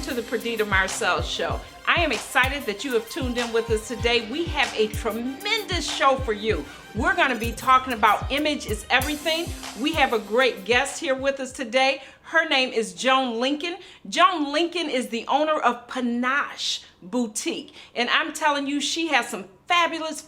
to the Perdita Marcel Show. I am excited that you have tuned in with us today. We have a tremendous show for you. We're going to be talking about image is everything. We have a great guest here with us today. Her name is Joan Lincoln. Joan Lincoln is the owner of Panache Boutique. And I'm telling you, she has some fabulous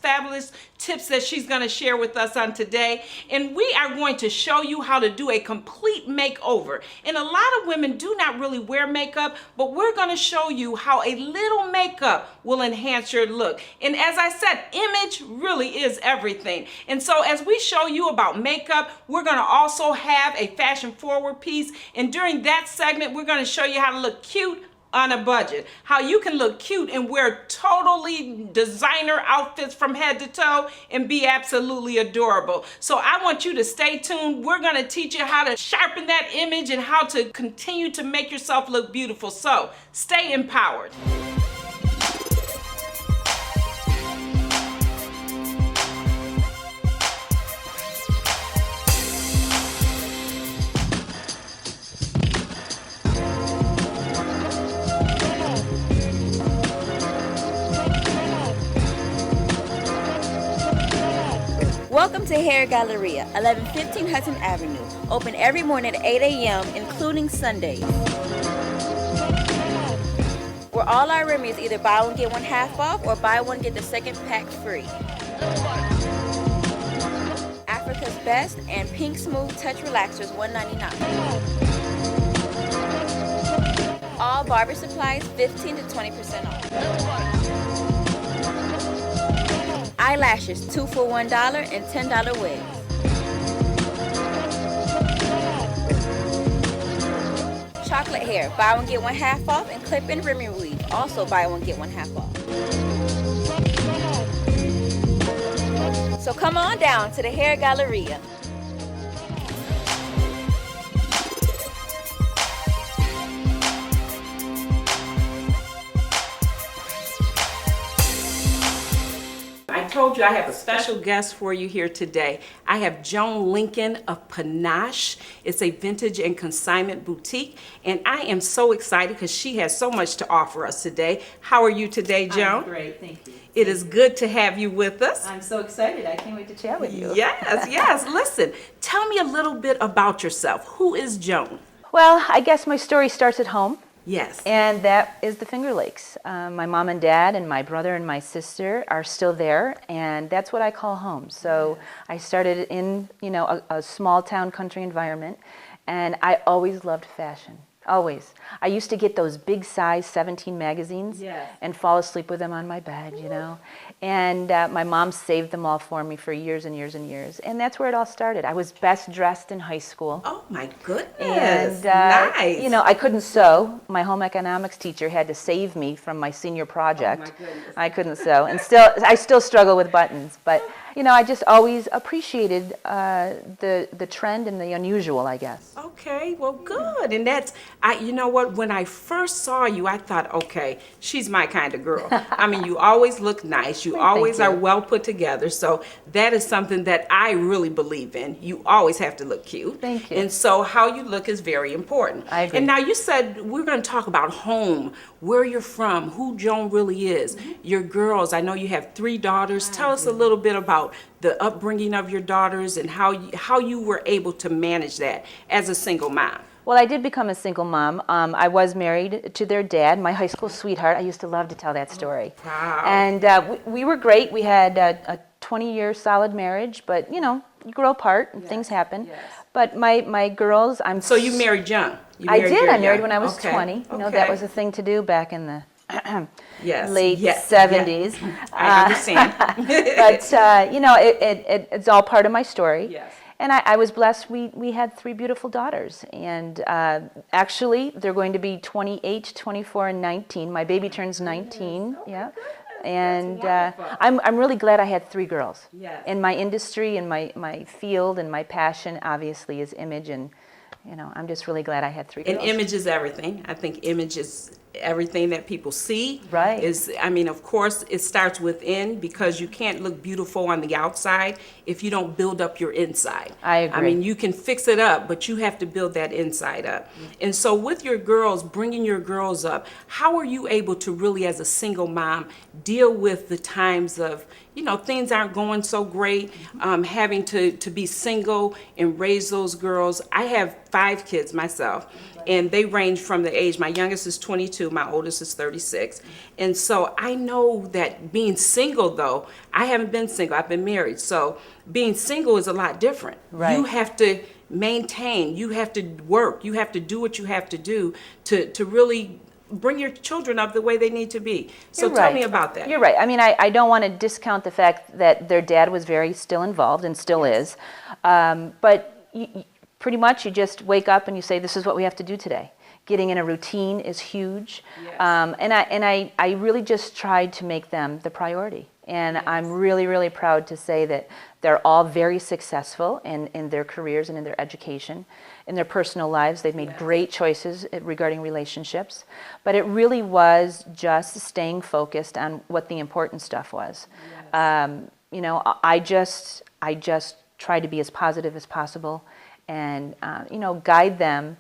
tips that she's going to share with us on today. And we are going to show you how to do a complete makeover. And a lot of women do not really wear makeup, but we're going to show you how a little makeup will enhance your look. And as I said, image really is everything. And so as we show you about makeup, we're going to also have a fashion forward piece. And during that segment, we're going to show you how to look cute on a budget, how you can look cute and wear totally designer outfits from head to toe and be absolutely adorable. So I want you to stay tuned. We're going to teach you how to sharpen that image and how to continue to make yourself look beautiful. So stay empowered. Welcome to Hair Galleria, 1115 Hudson Avenue. Open every morning at 8 a.m., including Sundays. Where all our remedies either buy one, get one half off, or buy one, get the second pack free. Africa's Best and Pink Smooth Touch Relaxers, $1.99. All barber supplies, 15 to 20% off. Eyelashes, 2 for $1 and $10 wigs. Chocolate hair, buy one get one half off, and clip-in rim weave, also buy one get one half off. So come on down to the Hair Galleria. I told you I have a special guest for you here today. I have Joan Lincoln of Panache. It's a vintage and consignment boutique, and I am so excited because she has so much to offer us today. How are you today, Joan? I'm great, thank you. It is good to have you with us. I'm so excited. I can't wait to chat with you. Yes. Listen, tell me a little bit about yourself. Who is Joan? Well, I guess my story starts at home. Yes. And that is the Finger Lakes. My mom and dad and my brother and my sister are still there, and that's what I call home. So I started in, a small town country environment, and I always loved fashion. Always. I used to get those big size 17 magazines and fall asleep with them on my bed, And my mom saved them all for me for years and years and years. And that's where it all started. I was best dressed in high school. Oh my goodness. And, nice. I couldn't sew. My home economics teacher had to save me from my senior project. Oh my goodness. I couldn't sew. And I still struggle with buttons. But, I just always appreciated the trend and the unusual, I guess. Okay, well, good. And that's, you know what, when I first saw you, I thought, okay, she's my kind of girl. I mean, you always look nice. You always are well put together. So that is something that I really believe in. You always have to look cute. Thank you. And so how you look is very important. I agree. And now you said we're going to talk about home, where you're from, who Joan really is, your girls. I know you have 3 daughters. Tell us a little bit about the upbringing of your daughters and how you were able to manage that as a single mom. Well, I did become a single mom. I was married to their dad, my high school sweetheart. I used to love to tell that story. Wow. And we were great. We had a 20-year solid marriage, but, you grow apart and things happen. Yes. But my girls, So you married young? I did. I married young. when I was Okay. 20. That was a thing to do back in the late Yes. 70s. I understand. But, it's all part of my story. Yes. And I was blessed. We had 3 beautiful daughters. And actually, they're going to be 28, 24, and 19. My baby turns 19. Yeah. And I'm really glad I had 3 girls. Yes. In my industry and my field and my passion, obviously, is image. And, I'm just really glad I had 3 girls. And image is everything. I think image is everything that people see. Right. I mean, of course, it starts within, because you can't look beautiful on the outside if you don't build up your inside. I agree. I mean, you can fix it up, but you have to build that inside up. And so with your girls, bringing your girls up, how are you able to really, as a single mom, deal with the times of, things aren't going so great, having to be single and raise those girls? I have 5 kids myself, and they range from the age, my youngest is 22, my oldest is 36. And so I know that being single, though, I haven't been single, I've been married. So being single is a lot different. Right. You have to maintain, you have to work, you have to do what you have to do to really bring your children up the way they need to be. So tell me about that. You're right. I mean, I don't want to discount the fact that their dad was very still involved and still is. But pretty much you just wake up and you say, this is what we have to do today. Getting in a routine is huge. Yes. And I really just tried to make them the priority. And I'm really, really proud to say that they're all very successful in their careers and in their education. In their personal lives, they've made great choices regarding relationships. But it really was just staying focused on what the important stuff was. I just tried to be as positive as possible and, guide them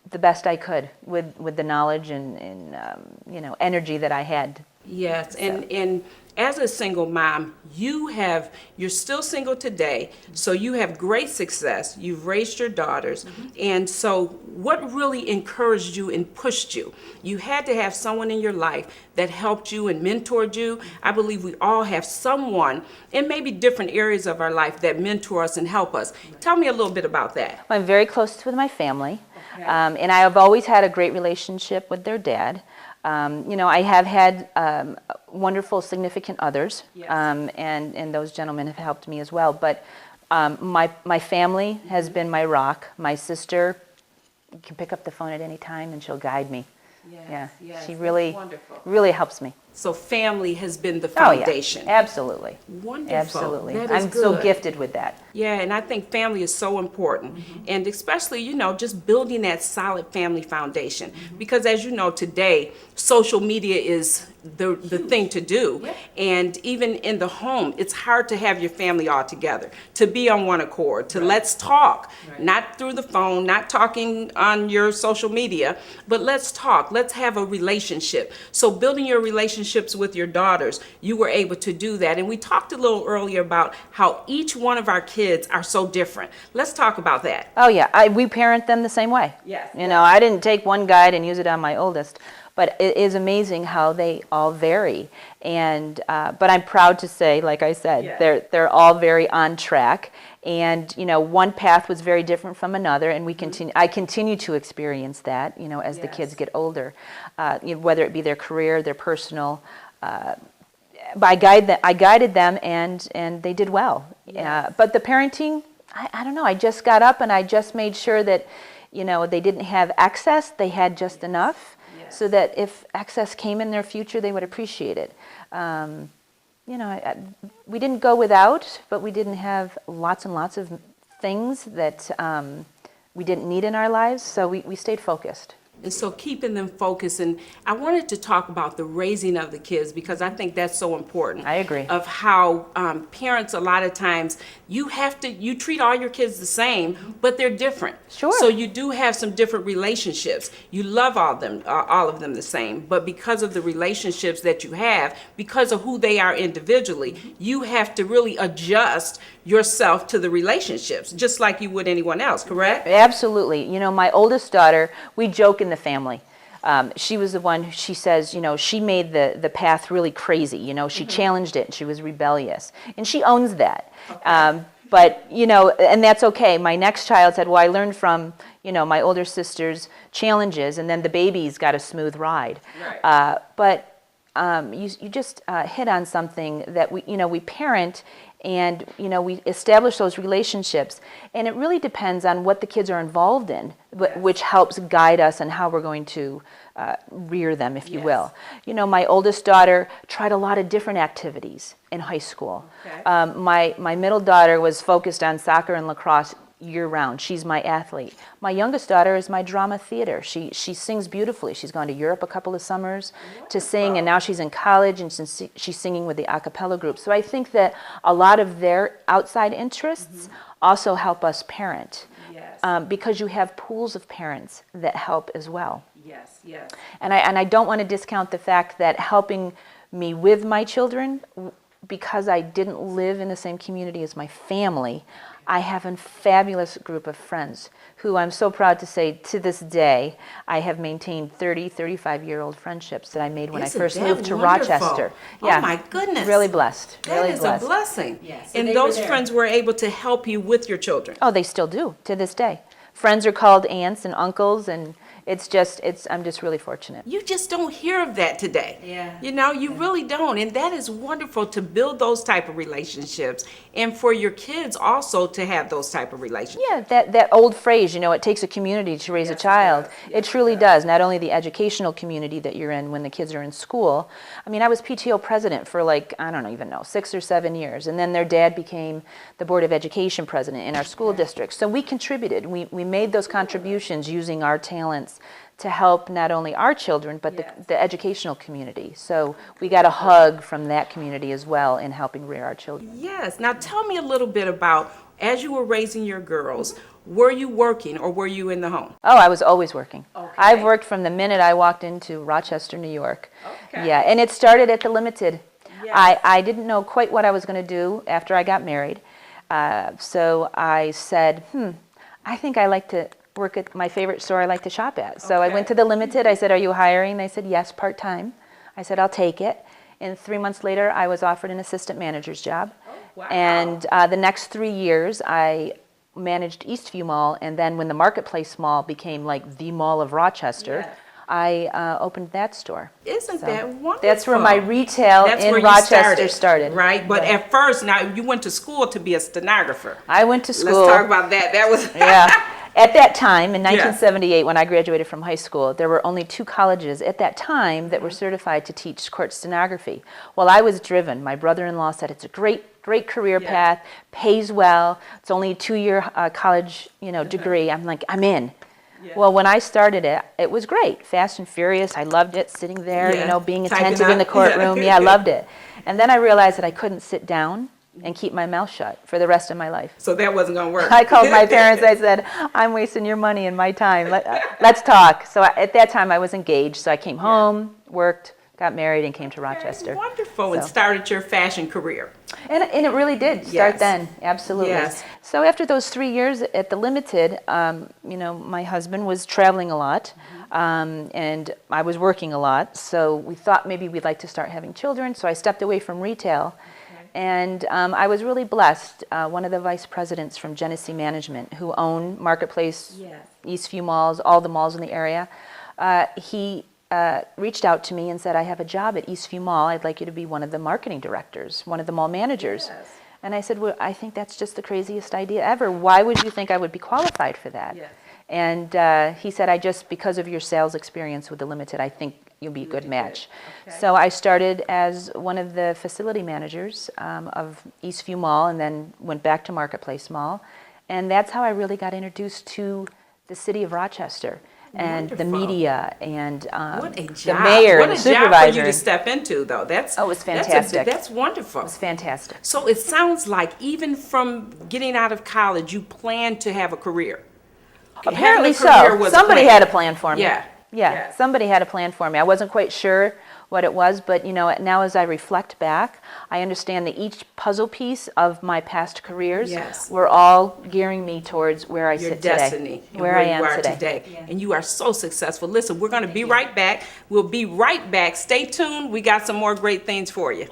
the best I could with the knowledge and energy that I had. Yes, and as a single mom, you're still single today, so you have great success. You've raised your daughters, and so what really encouraged you and pushed you? You had to have someone in your life that helped you and mentored you. I believe we all have someone in maybe different areas of our life that mentor us and help us. Tell me a little bit about that. I'm very close with my family, and I have always had a great relationship with their dad. I have had wonderful significant others, and those gentlemen have helped me as well. But my family has been my rock. My sister can pick up the phone at any time, and she'll guide me. Yes, She really helps me. So family has been the foundation. Oh, yeah. Absolutely. Wonderful. Absolutely. That is I'm so good. gifted with that. Yeah, and I think family is so important. And especially, just building that solid family foundation. Because as you know, today, social media is the thing to do. Yeah. And even in the home, it's hard to have your family all together, to be on one accord, to let's talk, not through the phone, not talking on your social media, but let's talk, let's have a relationship. So building your relationships with your daughters, you were able to do that. And we talked a little earlier about how each one of our kids are so different. Let's talk about that. Oh, yeah. We parent them the same way. Yes. I didn't take one guide and use it on my oldest. But it is amazing how they all vary. And but I'm proud to say, like I said, they're all very on track. And one path was very different from another, and I continue to experience that. As the kids get older, whether it be their career, their personal. But I guided them, and they did well. But the parenting, I don't know. I just got up and I just made sure that they didn't have excess; they had just enough. So that if excess came in their future, they would appreciate it. We didn't go without, but we didn't have lots and lots of things that we didn't need in our lives, so we stayed focused. And so keeping them focused, and I wanted to talk about the raising of the kids because I think that's so important. I agree. Of how parents, a lot of times, you treat all your kids the same, but they're different. Sure. So you do have some different relationships. You love all of them the same, but because of the relationships that you have, because of who they are individually, you have to really adjust yourself to the relationships, just like you would anyone else, correct? Absolutely. My oldest daughter, we joke in the family. She was the one, she says, she made the path really crazy. She challenged it and she was rebellious. And she owns that. Okay. But, and that's okay. My next child said, well, I learned from, my older sister's challenges, and then the baby's got a smooth ride. Right. But you just hit on something that we parent, and we establish those relationships, and it really depends on what the kids are involved in, which helps guide us on how we're going to rear them, if you will. My oldest daughter tried a lot of different activities in high school. Okay. My middle daughter was focused on soccer and lacrosse year-round. She's my athlete. My youngest daughter is my drama theater. She sings beautifully. She's gone to Europe a couple of summers to sing, and now she's in college, and she's singing with the a cappella group. So I think that a lot of their outside interests also help us parent. Yes. Because you have pools of parents that help as well. Yes, yes. And I don't want to discount the fact that helping me with my children, because I didn't live in the same community as my family, I have a fabulous group of friends who I'm so proud to say to this day I have maintained 30, 35-year-old friendships that I made when I first moved to Rochester. Yeah. Oh my goodness. Really blessed. That really is blessed. a blessing. Yes. So And they those were there. friends were able to help you with your children. Oh, they still do to this day. Friends are called aunts and uncles, and I'm just really fortunate. You just don't hear of that today. Yeah. You know, you really don't. And that is wonderful to build those type of relationships and for your kids also to have those type of relationships. Yeah, that old phrase, you know, it takes a community to raise a child. It truly does. Not only the educational community that you're in when the kids are in school. I mean, I was PTO president for I don't even know, 6 or 7 years. And then their dad became the Board of Education president in our school district. So we contributed. We made those contributions using our talents to help not only our children, but the educational community. So we got a hug from that community as well in helping rear our children. Yes. Now tell me a little bit about, as you were raising your girls, were you working or were you in the home? Oh, I was always working. Okay. I've worked from the minute I walked into Rochester, New York. Okay. Yeah, and it started at the Limited. Yes. I didn't know quite what I was going to do after I got married. So I said, I think I like to work at my favorite store I like to shop at. So I Okay. went to the Limited. I said, are you hiring? They said, yes, part-time. I said, I'll take it. And 3 months later, I was offered an assistant manager's job. Wow. And the next 3 years, I managed Eastview Mall. And then when the Marketplace Mall became like the mall of Rochester, Yes. I opened that store. Isn't So that wonderful? That's where my retail That's in where you Rochester started. Right? But at first, now you went to school to be a stenographer. I went to school. Let's talk about that. That was Yeah. At that time, in 1978, when I graduated from high school, there were only 2 colleges at that time that were certified to teach court stenography. Well, I was driven. My brother-in-law said it's a great career path, pays well. It's only a 2-year college, degree. I'm like, I'm in. Yeah. Well, when I started it, it was great. Fast and furious. I loved it, sitting there, being Typing attentive in the up. courtroom. Yeah, I loved it. And then I realized that I couldn't sit down and keep my mouth shut for the rest of my life. So that wasn't going to work. I called my parents. I said, I'm wasting your money and my time. Let's talk. So at that time, I was engaged. So I came home, worked, got married, and came to Rochester. Wonderful. And So- started your fashion career. And it really did start Yes. then. Absolutely. Yes. So after those 3 years at the Limited, my husband was traveling a lot, and I was working a lot. So we thought maybe we'd like to start having children. So I stepped away from retail. And I was really blessed. One of the vice presidents from Genesee Management, who own Marketplace, Yes. Eastview malls, all the malls in the area, he reached out to me and said, I have a job at Eastview Mall. I'd like you to be one of the marketing directors, one of the mall managers. Yes. And I said, well, I think that's just the craziest idea ever. Why would you think I would be qualified for that? Yes. And he said, because of your sales experience with the Limited, I think you'll be a good match. Okay. So I started as one of the facility managers of Eastview Mall, and then went back to Marketplace Mall. And that's how I really got introduced to the city of Rochester and the Wonderful. media and What a the job. mayor What and a the job supervisor. for you to step into, though. Oh, it was fantastic. That's wonderful. It was fantastic. So it sounds like even from getting out of college, you planned to have a career. Apparently Having a career so. was Somebody planned. had a plan for me. Yeah. Yeah, Yeah. somebody had a plan for me. I wasn't quite sure what it was, but now as I reflect back, I understand that each puzzle piece of my past careers Yes. were all gearing me towards where I Your sit destiny today. and Where I you am are today. And you are so successful. Listen, we're going to be right back. We'll be right back. Stay tuned. We got some more great things for you.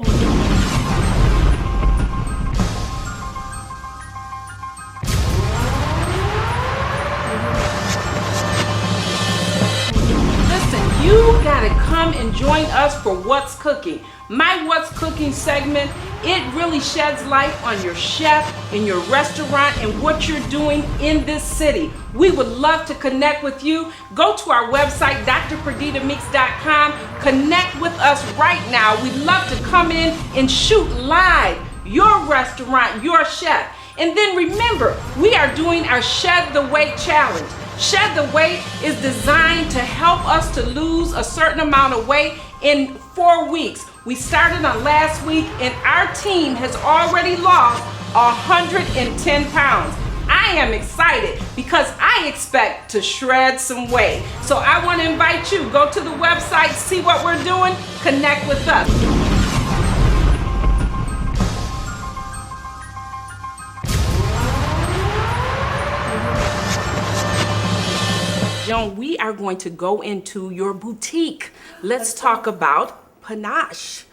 Listen, you got to come and join us for What's Cooking. My What's Cooking segment, it really sheds light on your chef and your restaurant and what you're doing in this city. We would love to connect with you. Go to our website, drperditamix.com. Connect with us right now. We'd love to come in and shoot live your restaurant, your chef. And then remember, we are doing our Shed the Weight Challenge. Shed the Weight is designed to help us to lose a certain amount of weight in 4 weeks. We started on last week and our team has already lost 110 pounds. I am excited because I expect to shred some weight. So I want to invite you, go to the website, see what we're doing, connect with us. Joan, we are going to go into your boutique. Let's talk about Panache.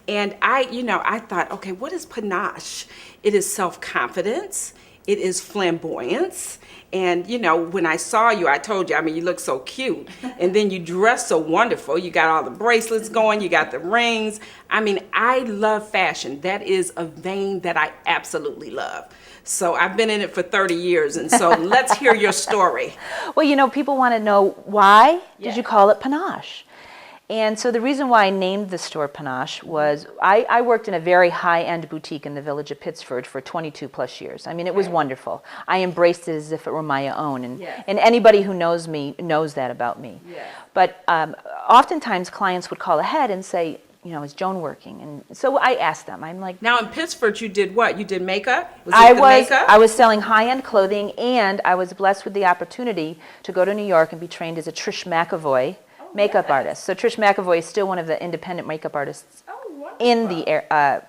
And I thought, okay, what is Panache? It is self-confidence. It is flamboyance. And, when I saw you, I told you, you look so cute. And then you dress so wonderful. You got all the bracelets going. You got the rings. I love fashion. That is a vein that I absolutely love. So I've been in it for 30 years. And so let's hear your story. Well, people want to know, why did you call it Panache? And so the reason why I named the store Panache was I worked in a very high-end boutique in the village of Pittsford for 22 plus years. It was wonderful. I embraced it as if it were my own. And anybody who knows me knows that about me. Yeah. But oftentimes clients would call ahead and say, is Joan working? And so I asked them, I'm like... Now in Pittsford, you did what? You did makeup? I was selling high-end clothing, and I was blessed with the opportunity to go to New York and be trained as a Trish McEvoy makeup artist. So Trish McEvoy is still one of the independent makeup artists in the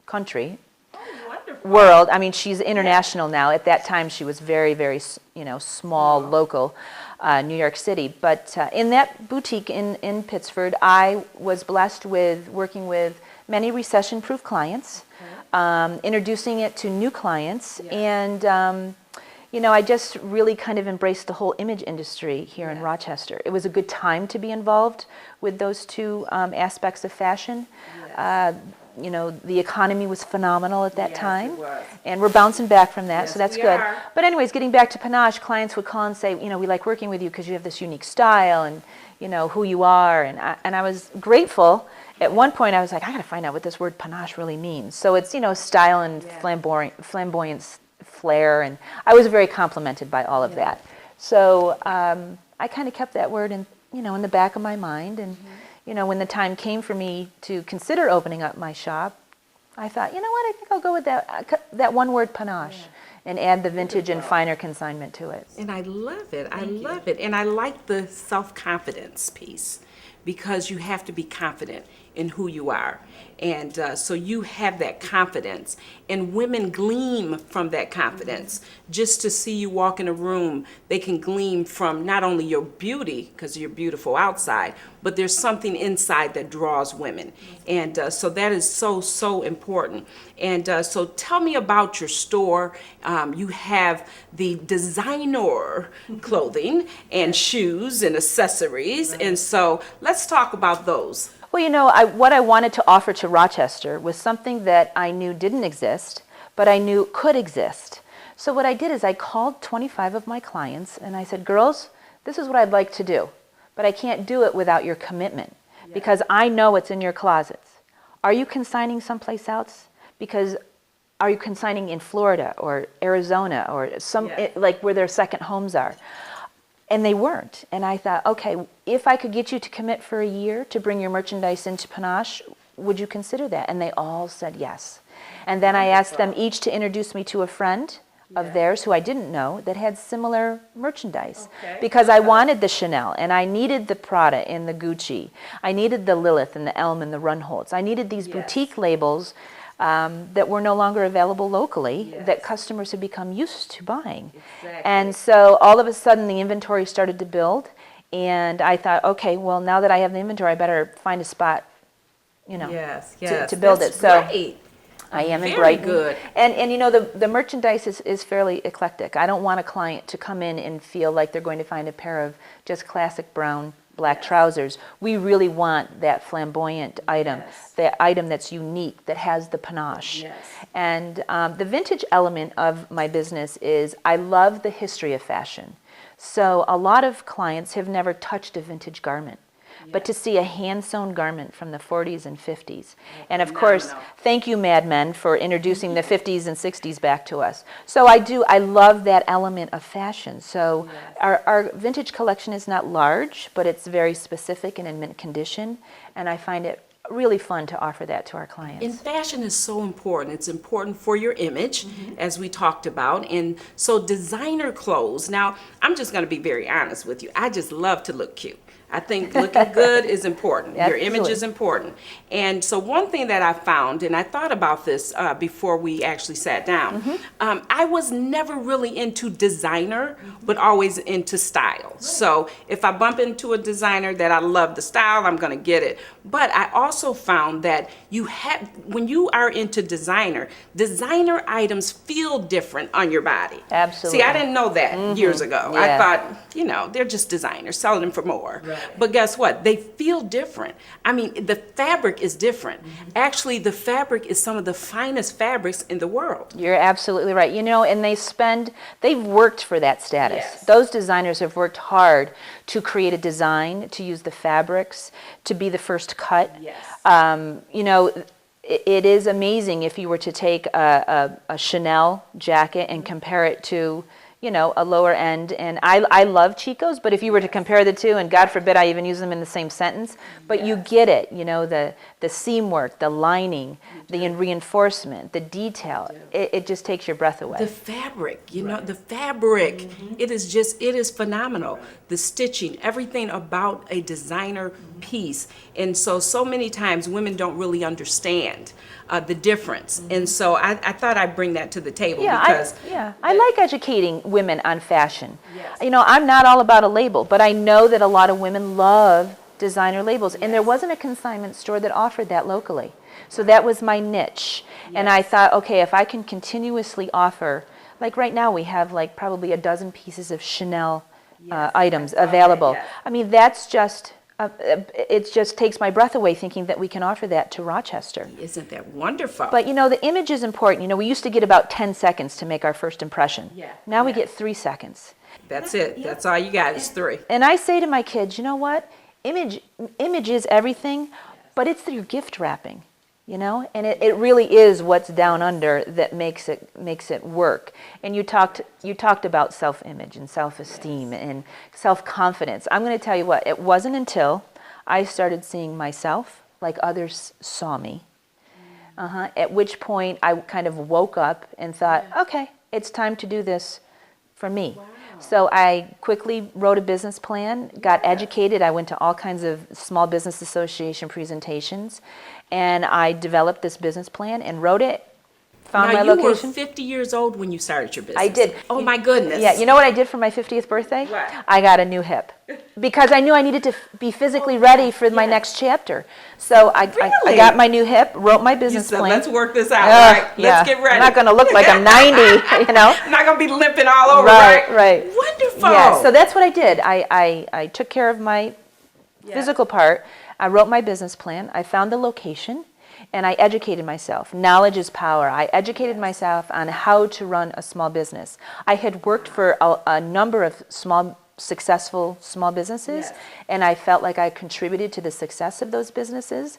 country, world. She's international now. At that time, she was very, very, small, local, New York City. But in that boutique in Pittsford, I was blessed with working with many recession-proof clients, introducing it to new clients, and I just really kind of embraced the whole image industry here in Rochester. It was a good time to be involved with those two aspects of fashion. The economy was phenomenal at that time. It was. And we're bouncing back from that, so that's we good. are. But anyways, getting back to Panache, clients would call and say, we like working with you because you have this unique style and, who you are. And I was grateful. At one point, I was like, I got to find out what this word Panache really means. So it's, style and flamboyance, flair, and I was very complimented by all of that. So I kind of kept that word in the back of my mind, and when the time came for me to consider opening up my shop, I thought, what, I think I'll go with that one word, Panache, and add the vintage and finer consignment to it. And I love it. I love it. And I like the self-confidence piece, because you have to be confident in who you are. And so you have that confidence, and women gleam from that confidence. Just to see you walk in a room, they can gleam from not only your beauty, because you're beautiful outside, but there's something inside that draws women. And so that is so, so important. And so tell me about your store. You have the designer clothing and shoes and accessories. And so let's talk about those. Well, what I wanted to offer to Rochester was something that I knew didn't exist, but I knew could exist. So what I did is I called 25 of my clients and I said, girls, this is what I'd like to do, but I can't do it without your commitment, because I know what's in your closets. Are you consigning someplace else? Because are you consigning in Florida or Arizona or like where their second homes are? And they weren't. And I thought, okay, if I could get you to commit for a year to bring your merchandise into Panache, would you consider that? And they all said yes. And then I asked them each to introduce me to a friend of theirs who I didn't know that had similar merchandise. Because I wanted the Chanel, and I needed the Prada and the Gucci. I needed the Lilith and the Elm and the Runholtz. I needed these boutique labels that were no longer available locally, that customers had become used to buying. And so all of a sudden the inventory started to build, and I thought, okay, well, now that I have the inventory, I better find a spot, to build it. So great. I am in Very Brighton. good. And the merchandise is fairly eclectic. I don't want a client to come in and feel like they're going to find a pair of just classic brown black trousers. We really want that flamboyant item, that item that's unique, that has the panache. And the vintage element of my business is I love the history of fashion. So a lot of clients have never touched a vintage garment. but to see a hand-sewn garment from the 40s and 50s. And of course, thank you, Mad Men, for introducing the 50s and 60s back to us. So I love that element of fashion. So our vintage collection is not large, but it's very specific and in mint condition, and I find it really fun to offer that to our clients. And fashion is so important. It's important for your image, as we talked about. And so designer clothes, now I'm just going to be very honest with you. I just love to look cute. I think looking good is important. Your image is important. And so one thing that I found, and I thought about this before we actually sat down, I was never really into designer, but always into style. So if I bump into a designer that I love the style, I'm going to get it. But I also found that when you are into designer items feel different on your body. Absolutely. See, I didn't know that years ago. Yeah. I thought, they're just designers selling them for more. Right. But guess what? They feel different. I mean, the fabric is different. Actually, the fabric is some of the finest fabrics in the world. You're absolutely right. And they've worked for that status. Yes. Those designers have worked hard to create a design, to use the fabrics, to be the first cut. Yes. It is amazing if you were to take a Chanel jacket and compare it to a lower end, and I love Chico's, but if you were to compare the two, and God forbid I even use them in the same sentence, but you get it, the seam work, the lining, the reinforcement, the detail, it just takes your breath away. The fabric, the fabric, it is phenomenal. The stitching, everything about a designer piece. And so many times women don't really understand the difference. And so I thought I'd bring that to the table because... I like educating women on fashion. Yes. I'm not all about a label, but I know that a lot of women love designer labels. Yes. And there wasn't a consignment store that offered that locally. So that was my niche. Yes. And I thought, okay, if I can continuously offer, like right now we have like probably a dozen pieces of Chanel items available. Yes. I mean, that's just... it just takes my breath away thinking that we can offer that to Rochester. Isn't that wonderful? But the image is important. We used to get about 10 seconds to make our first impression. Yeah. Now we get 3 seconds. That's it. That's all you got is 3. And I say to my kids, you know what? Image is everything, but it's your gift wrapping. And it really is what's down under that makes it work. And you talked about self-image and self-esteem and self-confidence. I'm going to tell you what, it wasn't until I started seeing myself like others saw me, at which point I kind of woke up and thought, okay, it's time to do this for me. Wow. So I quickly wrote a business plan, got educated. I went to all kinds of small business association presentations, and I developed this business plan and wrote it, found my location. You were 50 years old when you started your business. I did. Oh my goodness. Yeah, you know what I did for my 50th birthday? What? I got a new hip. Because I knew I needed to be physically ready for my next chapter. So I got my new hip, wrote my business plan. Let's work this out, right? Let's get ready. I'm not going to look like I'm 90, I'm not going to be limping all over, right? Wonderful. Yeah, so that's what I did. I took care of my physical part. I wrote my business plan. I found the location. And I educated myself. Knowledge is power. I educated myself on how to run a small business. I had worked for a number of successful small businesses, and I felt like I contributed to the success of those businesses.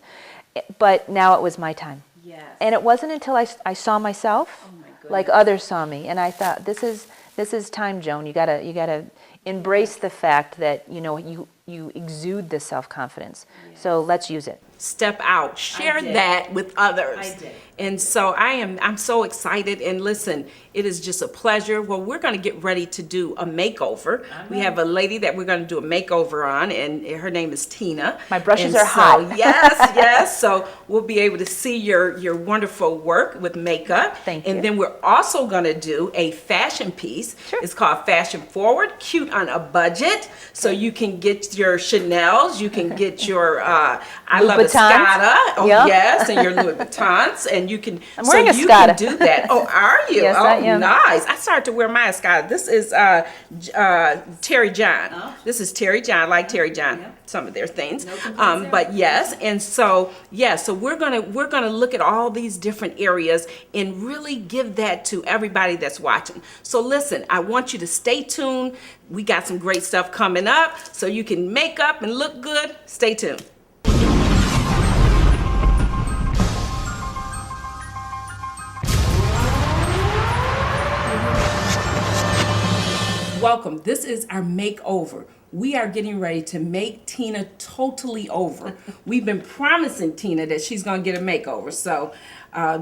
But now it was my time. Yes. And it wasn't until I saw myself like others saw me, and I thought, this is time, Joan. You gotta embrace the fact that you exude this self-confidence. Yes. So let's use it. Step out, share that with others. I did. And so I'm so excited, and listen, it is just a pleasure. Well, we're going to get ready to do a makeover. We have a lady that we're going to do a makeover on, and her name is Tina. My brushes are hot. Yes. So we'll be able to see your wonderful work with makeup. Thank you. And then we're also going to do a fashion piece. Sure. It's called Fashion Forward, cute on a budget. So you can get your Chanel's, you can get your, I love Vuittons. Oh, Yep. yes, and your Louis Vuittons, and you can. I'm wearing a you Escada. can do that. Oh, are you? Yes, oh, I am. Nice. I started to wear my Escada. This is Terry John. Oh. This is Terry John. I like Terry John. Yep. Some of their things. No complaints there. But yes, and so so we're gonna look at all these different areas and really give that to everybody that's watching. So listen, I want you to stay tuned. We got some great stuff coming up, so you can make up and look good. Stay tuned. Welcome. This is our makeover. We are getting ready to make Tina totally over. We've been promising Tina that she's going to get a makeover. So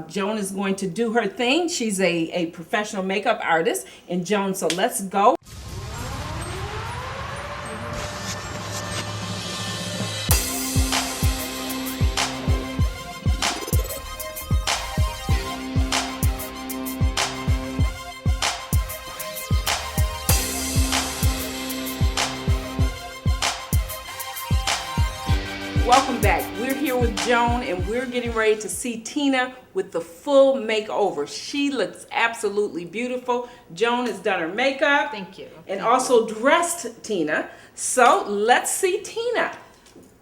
Joan is going to do her thing. She's a professional makeup artist. And Joan, so let's go. Welcome back. We're here with Joan and we're getting ready to see Tina with the full makeover. She looks absolutely beautiful. Joan has done her makeup. Thank you. And also dressed Tina. So let's see Tina.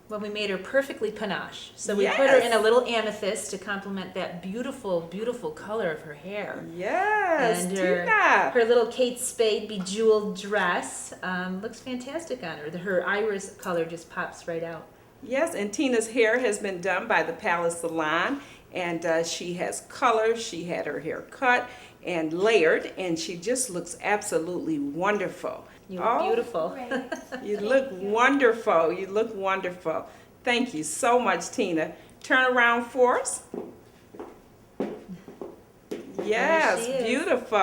Well, we made her perfectly panache. So we put her in a little amethyst to complement that beautiful, beautiful color of her hair. Yes, And Tina. her little Kate Spade bejeweled dress looks fantastic on her. Her iris color just pops right out. Yes, and Tina's hair has been done by the Palace Salon, and she has color. She had her hair cut and layered, and she just looks absolutely wonderful. You look beautiful. You look wonderful. You look wonderful. Thank you so much, Tina. Turn around for us. Yes, she is. beautiful.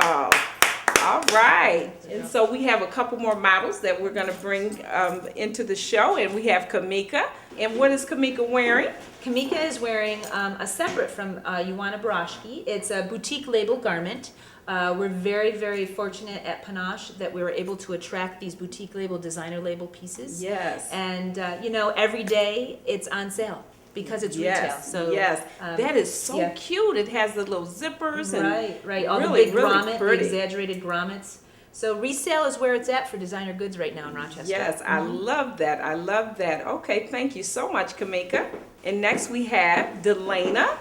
All right. And so we have a couple more models that we're going to bring into the show, and we have Kamika. And what is Kamika wearing? Kamika is wearing a separate from Joanna Broschke. It's a boutique label garment. We're very, very fortunate at Panache that we were able to attract these boutique label, designer label pieces. Yes. And, every day it's on sale because it's retail. So that is so cute. It has the little zippers and right. All really, the big really grommet, the pretty. exaggerated grommets. So resale is where it's at for designer goods right now in Rochester. Yes, I love that. I love that. Okay, thank you so much, Kamika. And next we have Delana.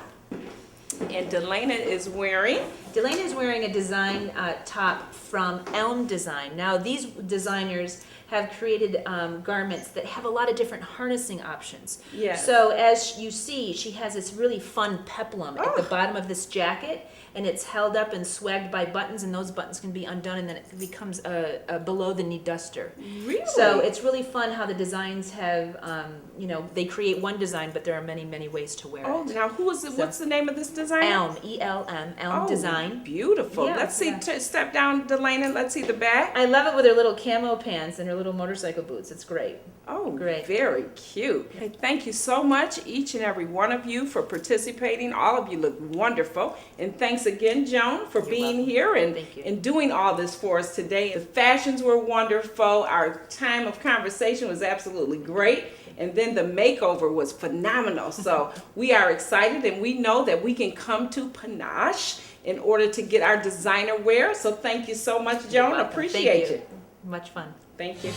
And Delana is wearing? Delana is wearing a design top from Elm Design. Now these designers have created garments that have a lot of different harnessing options. Yes. So as you see, she has this really fun peplum at the bottom of this jacket, and it's held up and swagged by buttons, and those buttons can be undone, and then it becomes a below the knee duster. Really? So it's really fun how the designs have, they create one design, but there are many, many ways to wear Oh, it. now what's the name of this design? Elm, E-L-M, Elm Design. Beautiful. Yeah, Let's see, yeah. step down, Delana. Let's see the back. I love it with her little camo pants and her little motorcycle boots. It's great. Oh, Great. very cute. Hey, thank you so much, each and every one of you, for participating. All of you look wonderful. And thanks again, Joan, for being welcome. here Thank you. and doing all this for us today. The fashions were wonderful. Our time of conversation was absolutely great. And then the makeover was phenomenal. So we are excited, and we know that we can come to Panache in order to get our designer wear. So thank you so much, Joan. Welcome. Appreciate Thank you. you. Much fun. Thank you.